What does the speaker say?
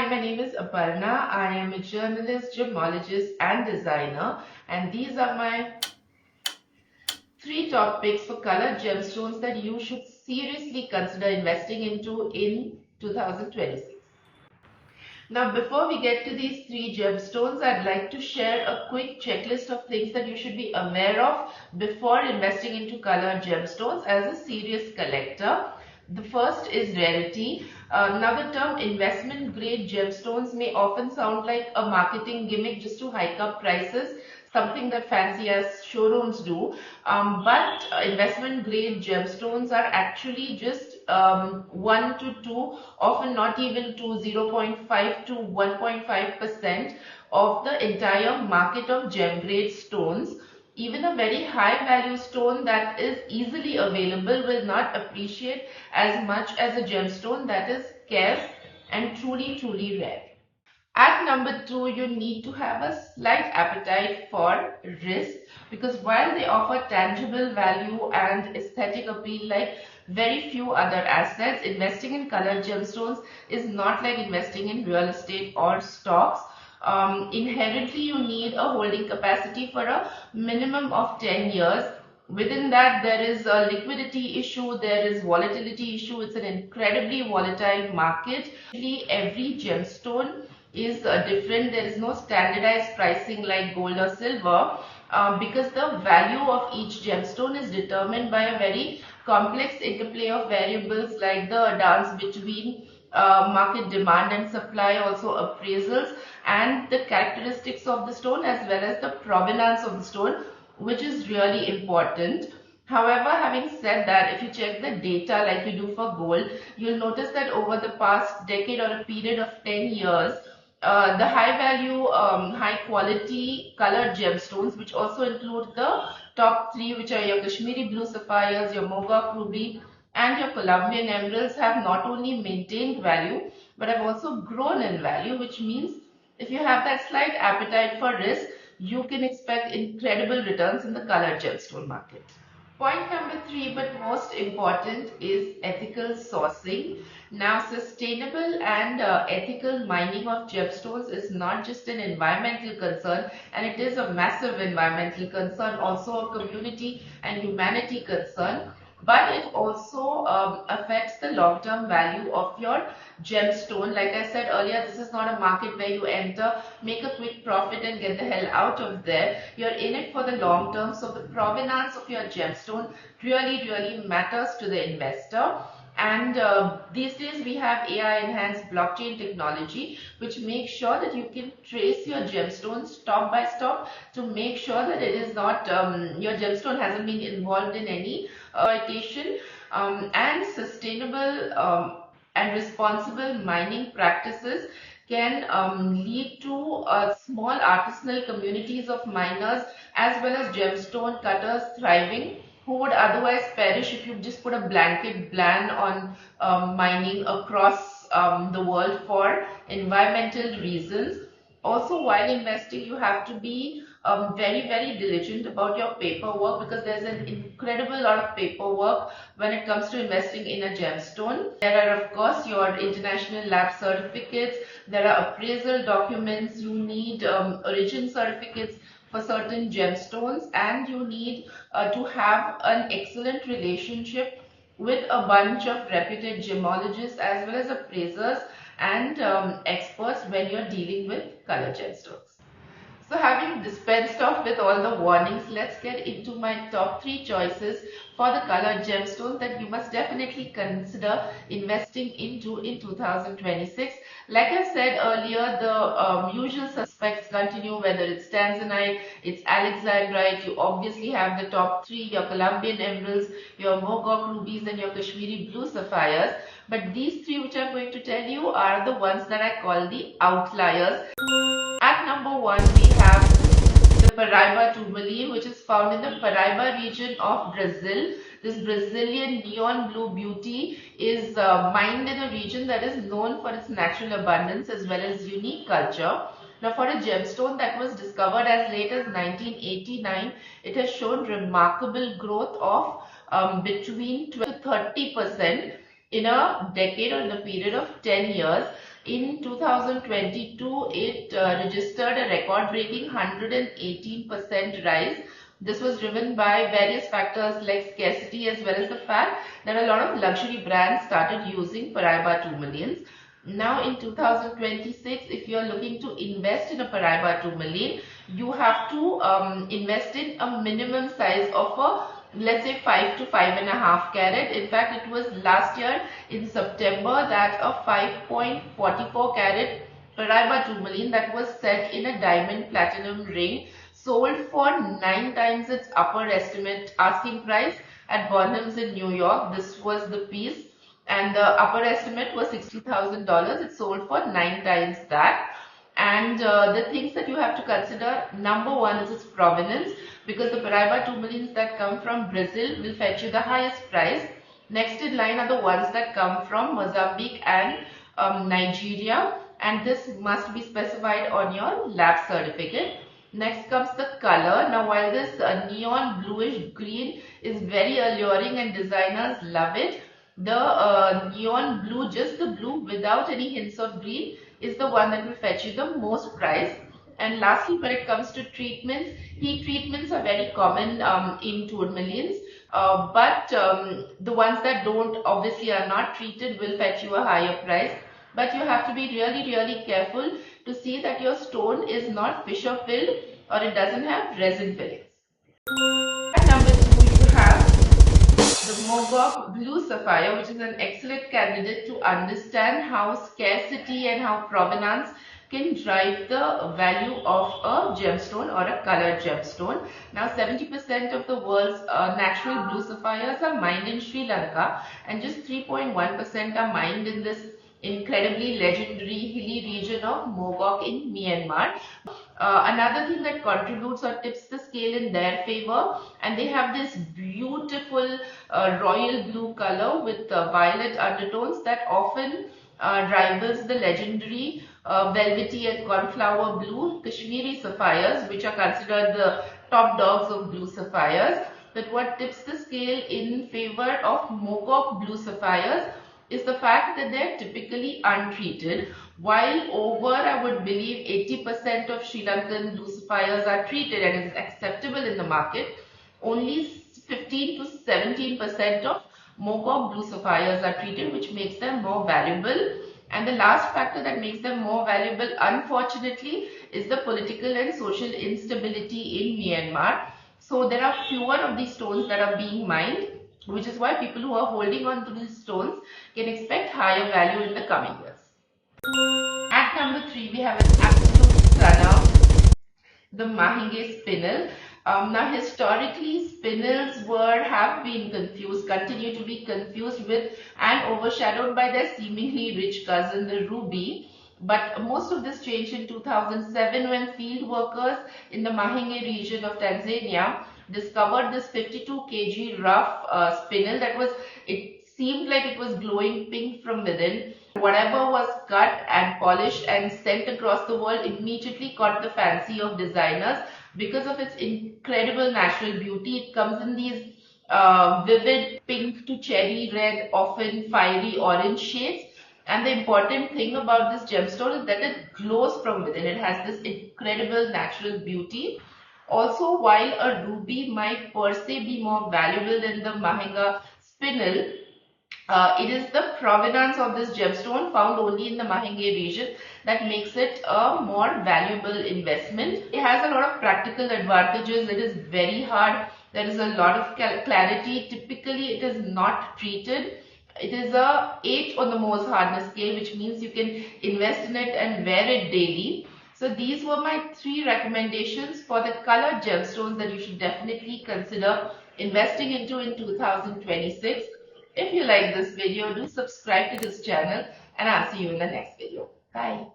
Hi, my name is Aparna. I am a journalist, gemologist, and designer, and these are my three top picks for colored gemstones that you should seriously consider investing into in 2026. Now, before we get to these three gemstones, I'd like to share a quick checklist of things that you should be aware of before investing into colored gemstones as a serious collector. The first is rarity. Now, the term investment grade gemstones may often sound like a marketing gimmick just to hike up prices, something that fancy as showrooms do. But investment grade gemstones are actually just 1 to 2, often not even to 0.5 to 1.5% of the entire market of gem grade stones. Even a very high value stone that is easily available will not appreciate as much as a gemstone that is scarce and truly rare. At number 2, you need to have a slight appetite for risk, because while they offer tangible value and aesthetic appeal like very few other assets, investing in colored gemstones is not like investing in real estate or stocks. Inherently, you need a holding capacity for a minimum of 10 years. Within that, there is a liquidity issue, there is volatility issue. It's an incredibly volatile market. Every gemstone is different. There is no standardized pricing like gold or silver, because the value of each gemstone is determined by a very complex interplay of variables like the dance between market demand and supply, also appraisals, and the characteristics of the stone as well as the provenance of the stone, which is really important. However, having said that, if you check the data like you do for gold, you'll notice that over the past decade or a period of 10 years, the high value, high quality colored gemstones, which also include the top three, which are your Kashmiri blue sapphires, your Mogok ruby, and your Colombian emeralds, have not only maintained value but have also grown in value, which means if you have that slight appetite for risk, you can expect incredible returns in the colored gemstone market. Point number 3, but most important, is ethical sourcing. Now, sustainable and ethical mining of gemstones is not just an environmental concern, and it is a massive environmental concern, also a community and humanity concern, but it also affects the long-term value of your gemstone. Like I said earlier, this is not a market where you enter, make a quick profit and get the hell out of there. You're in it for the long term, so the provenance of your gemstone really matters to the investor. And these days we have AI enhanced blockchain technology, which makes sure that you can trace your gemstones stop by stop to make sure that it is not, your gemstone hasn't been involved in any exploitation. And sustainable and responsible mining practices can lead to small artisanal communities of miners as well as gemstone cutters thriving, who would otherwise perish if you just put a blanket ban on mining across the world for environmental reasons. Also, while investing, you have to be very diligent about your paperwork, because there's an incredible lot of paperwork when it comes to investing in a gemstone. There are, of course, your international lab certificates, there are appraisal documents, you need origin certificates for certain gemstones, and you need to have an excellent relationship with a bunch of reputed gemologists as well as appraisers and experts when you're dealing with color gemstones. So, having dispensed off with all the warnings, let's get into my top 3 choices for the colored gemstones that you must definitely consider investing into in 2026. Like I said earlier, the usual suspects continue, whether it's tanzanite, it's alexandrite. You obviously have the top 3, your Colombian emeralds, your Mogok rubies, and your Kashmiri blue sapphires. But these 3 which I'm going to tell you are the ones that I call the outliers. At number 1, we have the Paraiba tourmaline, which is found in the Paraiba region of Brazil. This Brazilian neon blue beauty is mined in a region that is known for its natural abundance as well as unique culture. Now, for a gemstone that was discovered as late as 1989, it has shown remarkable growth of between 12 to 30% in a decade or in a period of 10 years. In 2022, it registered a record-breaking 118% rise. This was driven by various factors like scarcity, as well as the fact that a lot of luxury brands started using Paraiba 2 millions. Now in 2026, if you are looking to invest in a Paraiba 2 million, you have to invest in a minimum size of a, let's say, 5 to 5.5 carat. In fact, it was last year in September that a 5.44 carat Paraiba 2 million that was set in a diamond platinum ring sold for 9 times its upper estimate asking price at Bonham's in New York. This was the piece, and the upper estimate was $60,000. It sold for 9 times that. And the things that you have to consider, number one is its provenance, because the Paraiba 2 millions that come from Brazil will fetch you the highest price. Next in line are the ones that come from Mozambique and Nigeria, and this must be specified on your lab certificate. Next comes the color. Now while this neon bluish green is very alluring and designers love it, the neon blue, just the blue without any hints of green, is the one that will fetch you the most price. And lastly, when it comes to treatments, heat treatments are very common in tourmalines, but the ones that don't, obviously are not treated, will fetch you a higher price. But you have to be really careful to see that your stone is not fissure filled or it doesn't have resin fillings. At number 2, you have the Mogok Blue Sapphire, which is an excellent candidate to understand how scarcity and how provenance can drive the value of a gemstone or a colored gemstone. Now 70% of the world's natural blue sapphires are mined in Sri Lanka, and just 3.1% are mined in this incredibly legendary hilly region of Mogok in Myanmar. Another thing that contributes or tips the scale in their favor, and they have this beautiful royal blue color with violet undertones that often rivals the legendary velvety and cornflower blue Kashmiri sapphires, which are considered the top dogs of blue sapphires. But what tips the scale in favor of Mogok blue sapphires is the fact that they're typically untreated, while over, I would believe, 80% of Sri Lankan blue sapphires are treated and is acceptable in the market. Only 15 to 17% of Mogok blue sapphires are treated, which makes them more valuable. And the last factor that makes them more valuable, unfortunately, is the political and social instability in Myanmar. So there are fewer of these stones that are being mined, which is why people who are holding on to these stones can expect higher value in the coming years. At number 3, we have an absolute stunner, the Mahinge spinel. Now historically, spinels have been confused, continue to be confused with and overshadowed by their seemingly rich cousin, the ruby. But most of this changed in 2007 when field workers in the Mahinge region of Tanzania discovered this 52 kg rough spinel that was, it seemed like it was glowing pink from within. Whatever was cut and polished and sent across the world immediately caught the fancy of designers because of its incredible natural beauty. It comes in these vivid pink to cherry red, often fiery orange shades. And the important thing about this gemstone is that it glows from within. It has this incredible natural beauty. Also, while a ruby might per se be more valuable than the Mahinga spinel, it is the provenance of this gemstone found only in the Mahinge region that makes it a more valuable investment. It has a lot of practical advantages. It is very hard. There is a lot of clarity. Typically, it is not treated. It is a 8 on the Mohs hardness scale, which means you can invest in it and wear it daily. So these were my 3 recommendations for the colored gemstones that you should definitely consider investing into in 2026. If you like this video, do subscribe to this channel, and I'll see you in the next video. Bye.